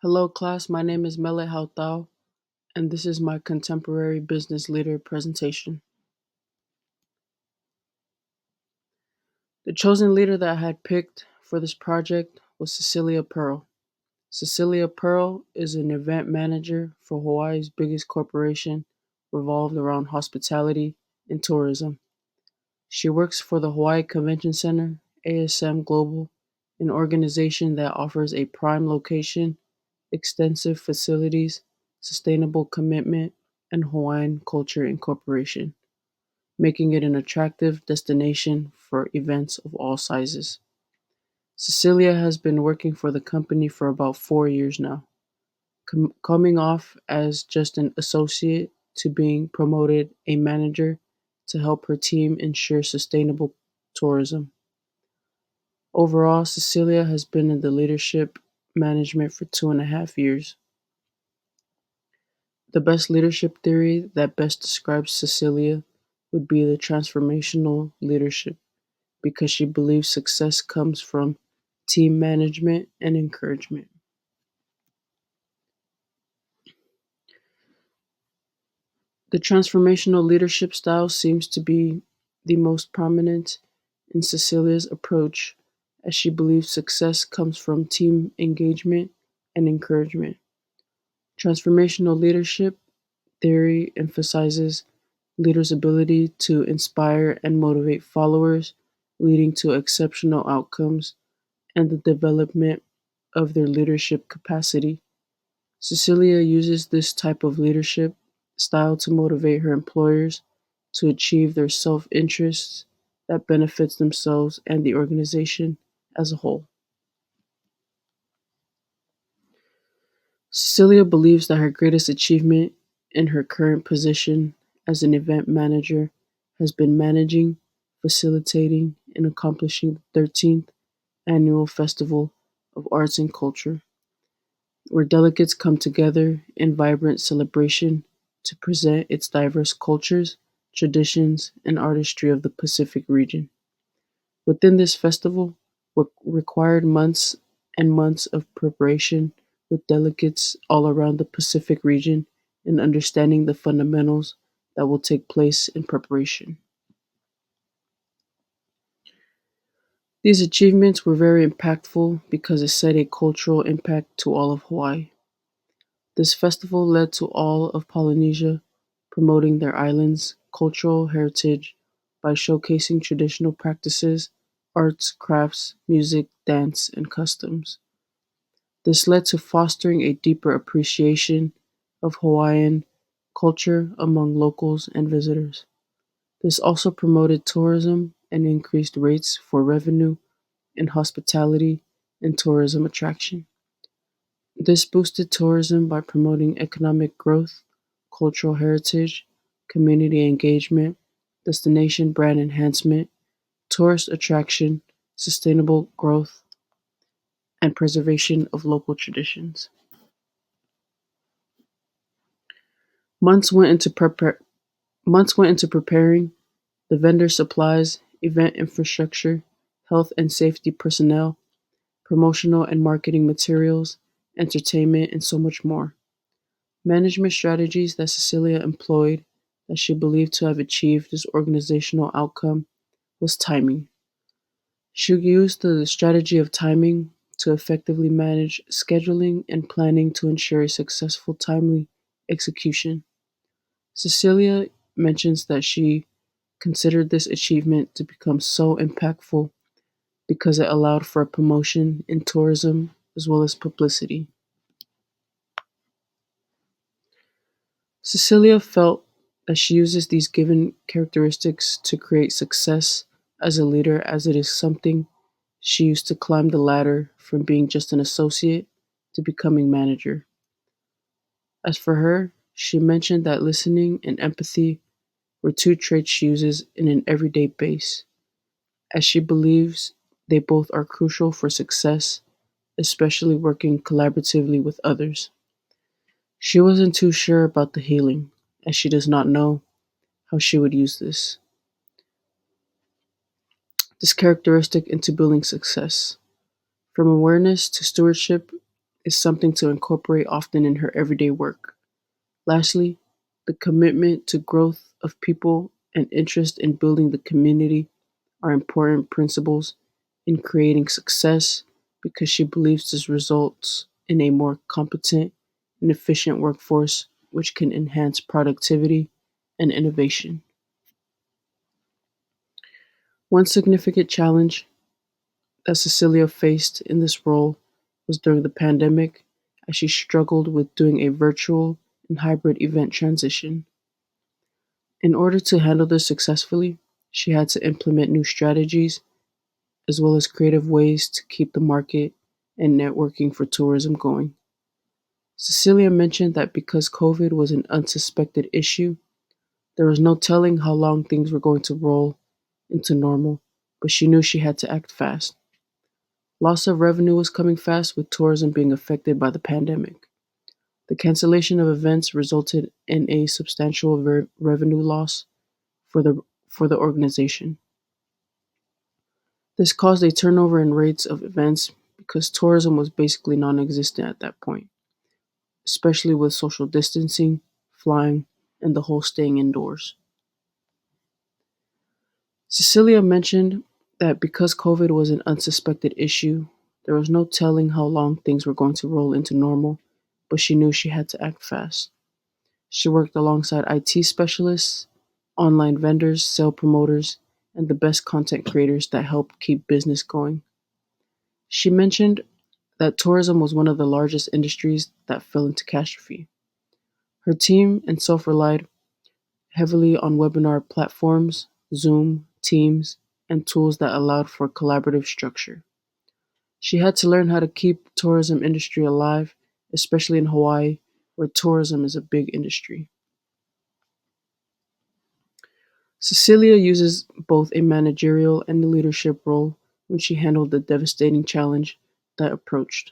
Hello, class. My name is Mele Hautau, and this is my contemporary business leader presentation. The chosen leader that I had picked for this project was Cecilia Pearl. Cecilia Pearl is an event manager for Hawaii's biggest corporation revolved around hospitality and tourism. She works for the Hawaii Convention Center, ASM Global, an organization that offers a prime location, extensive facilities, sustainable commitment, and Hawaiian culture incorporation, making it an attractive destination for events of all sizes. Cecilia has been working for the company for about 4 years now, coming off as just an associate to being promoted a manager to help her team ensure sustainable tourism. Overall, Cecilia has been in the leadership management for 2.5 years. The best leadership theory that best describes Cecilia would be the transformational leadership because she believes success comes from team management and encouragement. The transformational leadership style seems to be the most prominent in Cecilia's approach as she believes success comes from team engagement and encouragement. Transformational leadership theory emphasizes leaders' ability to inspire and motivate followers, leading to exceptional outcomes and the development of their leadership capacity. Cecilia uses this type of leadership style to motivate her employers to achieve their self-interests that benefits themselves and the organization as a whole. Cecilia believes that her greatest achievement in her current position as an event manager has been managing, facilitating, and accomplishing the 13th annual Festival of Arts and Culture, where delegates come together in vibrant celebration to present its diverse cultures, traditions, and artistry of the Pacific region. Within this festival were required months and months of preparation with delegates all around the Pacific region and understanding the fundamentals that will take place in preparation. These achievements were very impactful because it set a cultural impact to all of Hawaii. This festival led to all of Polynesia promoting their island's cultural heritage by showcasing traditional practices, arts, crafts, music, dance, and customs. This led to fostering a deeper appreciation of Hawaiian culture among locals and visitors. This also promoted tourism and increased rates for revenue in hospitality and tourism attraction. This boosted tourism by promoting economic growth, cultural heritage, community engagement, destination brand enhancement, tourist attraction, sustainable growth, and preservation of local traditions. Months went into prepar- Months went into preparing the vendor supplies, event infrastructure, health and safety personnel, promotional and marketing materials, entertainment, and so much more. Management strategies that Cecilia employed that she believed to have achieved this organizational outcome was timing. She used the strategy of timing to effectively manage scheduling and planning to ensure a successful, timely execution. Cecilia mentions that she considered this achievement to become so impactful because it allowed for a promotion in tourism as well as publicity. Cecilia felt that she uses these given characteristics to create success as a leader, as it is something she used to climb the ladder from being just an associate to becoming manager. As for her, she mentioned that listening and empathy were two traits she uses in an everyday base, as she believes they both are crucial for success, especially working collaboratively with others. She wasn't too sure about the healing, as she does not know how she would use this characteristic into building success. From awareness to stewardship, is something to incorporate often in her everyday work. Lastly, the commitment to growth of people and interest in building the community are important principles in creating success because she believes this results in a more competent and efficient workforce, which can enhance productivity and innovation. One significant challenge that Cecilia faced in this role was during the pandemic, as she struggled with doing a virtual and hybrid event transition. In order to handle this successfully, she had to implement new strategies as well as creative ways to keep the market and networking for tourism going. Cecilia mentioned that because COVID was an unsuspected issue, there was no telling how long things were going to roll into normal, but she knew she had to act fast. Loss of revenue was coming fast with tourism being affected by the pandemic. The cancellation of events resulted in a substantial revenue loss for the organization. This caused a turnover in rates of events because tourism was basically non-existent at that point, especially with social distancing, flying, and the whole staying indoors. Cecilia mentioned that because COVID was an unsuspected issue, there was no telling how long things were going to roll into normal, but she knew she had to act fast. She worked alongside IT specialists, online vendors, sale promoters, and the best content creators that helped keep business going. She mentioned that tourism was one of the largest industries that fell into catastrophe. Her team and self relied heavily on webinar platforms, Zoom, Teams, and tools that allowed for collaborative structure. She had to learn how to keep tourism industry alive, especially in Hawaii, where tourism is a big industry. Cecilia uses both a managerial and a leadership role when she handled the devastating challenge that approached.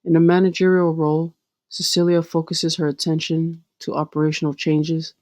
In a managerial role, Cecilia focuses her attention to operational changes,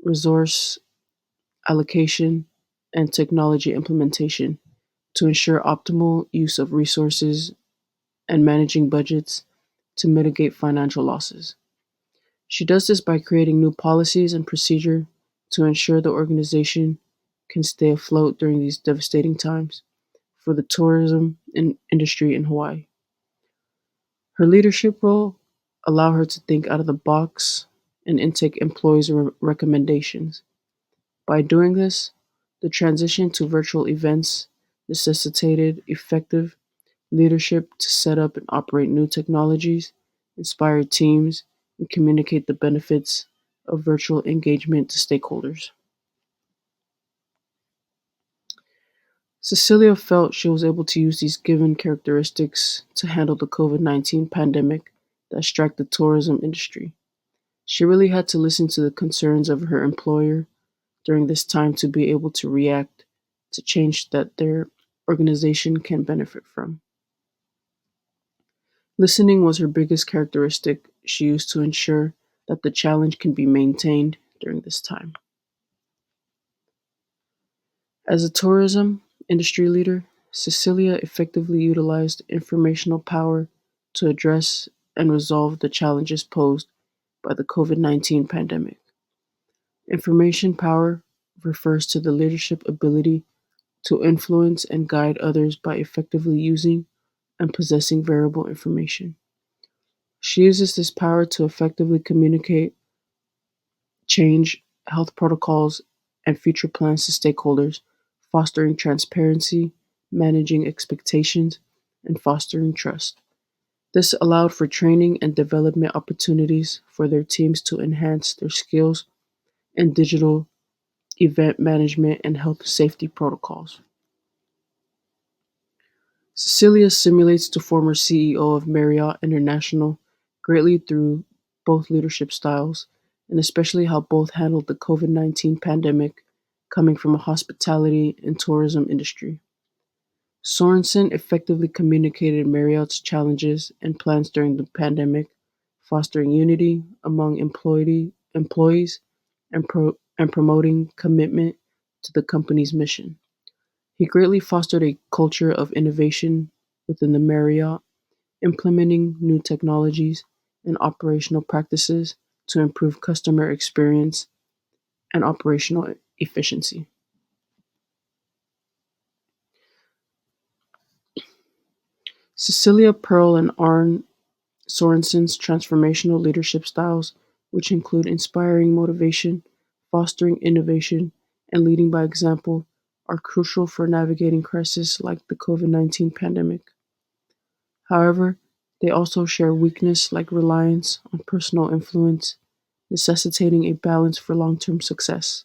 resource allocation, and technology implementation to ensure optimal use of resources and managing budgets to mitigate financial losses. She does this by creating new policies and procedure to ensure the organization can stay afloat during these devastating times for the tourism industry in Hawaii. Her leadership role allow her to think out of the box and intake employees' recommendations. By doing this, the transition to virtual events necessitated effective leadership to set up and operate new technologies, inspire teams, and communicate the benefits of virtual engagement to stakeholders. Cecilia felt she was able to use these given characteristics to handle the COVID-19 pandemic that struck the tourism industry. She really had to listen to the concerns of her employer during this time to be able to react to change that their organization can benefit from. Listening was her biggest characteristic she used to ensure that the challenge can be maintained during this time. As a tourism industry leader, Cecilia effectively utilized informational power to address and resolve the challenges posed by the COVID-19 pandemic. Information power refers to the leadership ability to influence and guide others by effectively using and possessing variable information. She uses this power to effectively communicate, change health protocols, and future plans to stakeholders, fostering transparency, managing expectations, and fostering trust. This allowed for training and development opportunities for their teams to enhance their skills in digital event management and health safety protocols. Cecilia simulates the former CEO of Marriott International greatly through both leadership styles, and especially how both handled the COVID-19 pandemic coming from a hospitality and tourism industry. Sorensen effectively communicated Marriott's challenges and plans during the pandemic, fostering unity among employees and promoting commitment to the company's mission. He greatly fostered a culture of innovation within the Marriott, implementing new technologies and operational practices to improve customer experience and operational efficiency. Cecilia Pearl and Arne Sorensen's transformational leadership styles, which include inspiring motivation, fostering innovation, and leading by example, are crucial for navigating crises like the COVID-19 pandemic. However, they also share weakness like reliance on personal influence, necessitating a balance for long term success.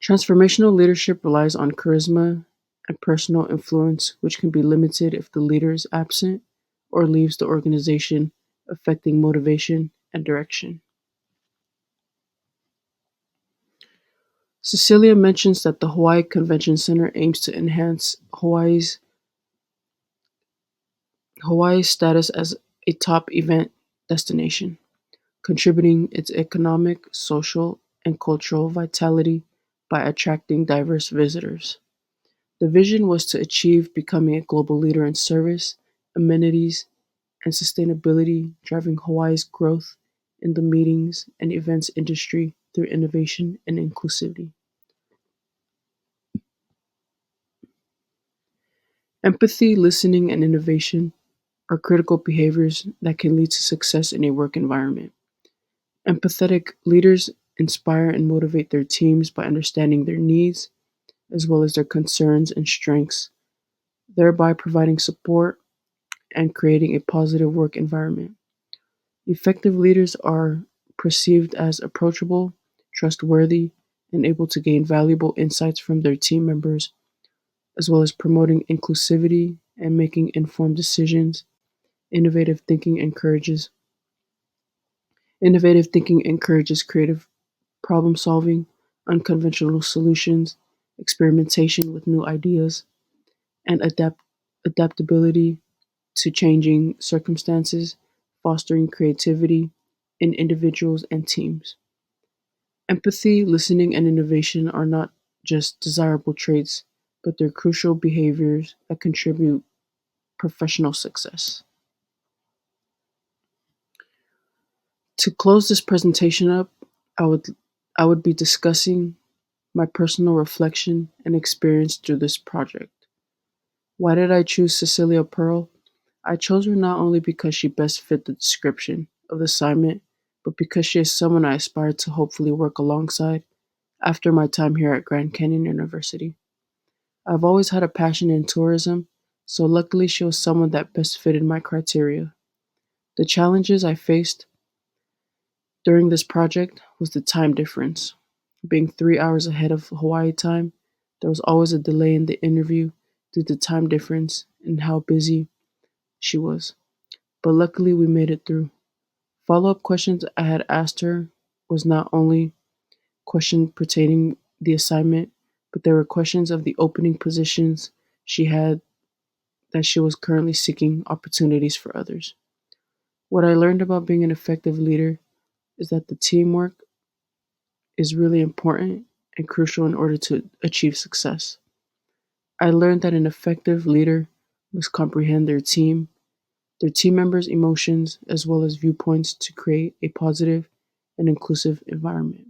Transformational leadership relies on charisma and personal influence, which can be limited if the leader is absent or leaves the organization, affecting motivation and direction. Cecilia mentions that the Hawaii Convention Center aims to enhance Hawaii's status as a top event destination, contributing its economic, social, and cultural vitality by attracting diverse visitors. The vision was to achieve becoming a global leader in service, amenities, and sustainability, driving Hawaii's growth in the meetings and events industry through innovation and inclusivity. Empathy, listening, and innovation are critical behaviors that can lead to success in a work environment. Empathetic leaders inspire and motivate their teams by understanding their needs as well as their concerns and strengths, thereby providing support and creating a positive work environment. Effective leaders are perceived as approachable, trustworthy, and able to gain valuable insights from their team members, as well as promoting inclusivity and making informed decisions. Innovative thinking encourages Innovative thinking encourages creative problem solving, unconventional solutions, experimentation with new ideas, and adaptability to changing circumstances, fostering creativity in individuals and teams. Empathy, listening, and innovation are not just desirable traits, but they're crucial behaviors that contribute professional success. To close this presentation up, I would I would be discussing my personal reflection and experience through this project. Why did I choose Cecilia Pearl? I chose her not only because she best fit the description of the assignment, but because she is someone I aspire to hopefully work alongside after my time here at Grand Canyon University. I've always had a passion in tourism, so luckily she was someone that best fitted my criteria. The challenges I faced during this project was the time difference. Being 3 hours ahead of Hawaii time, there was always a delay in the interview due to time difference and how busy she was. But luckily we made it through. Follow-up questions I had asked her was not only questions pertaining the assignment, but there were questions of the opening positions she had that she was currently seeking opportunities for others. What I learned about being an effective leader is that the teamwork is really important and crucial in order to achieve success. I learned that an effective leader must comprehend their team members' emotions, as well as viewpoints to create a positive and inclusive environment.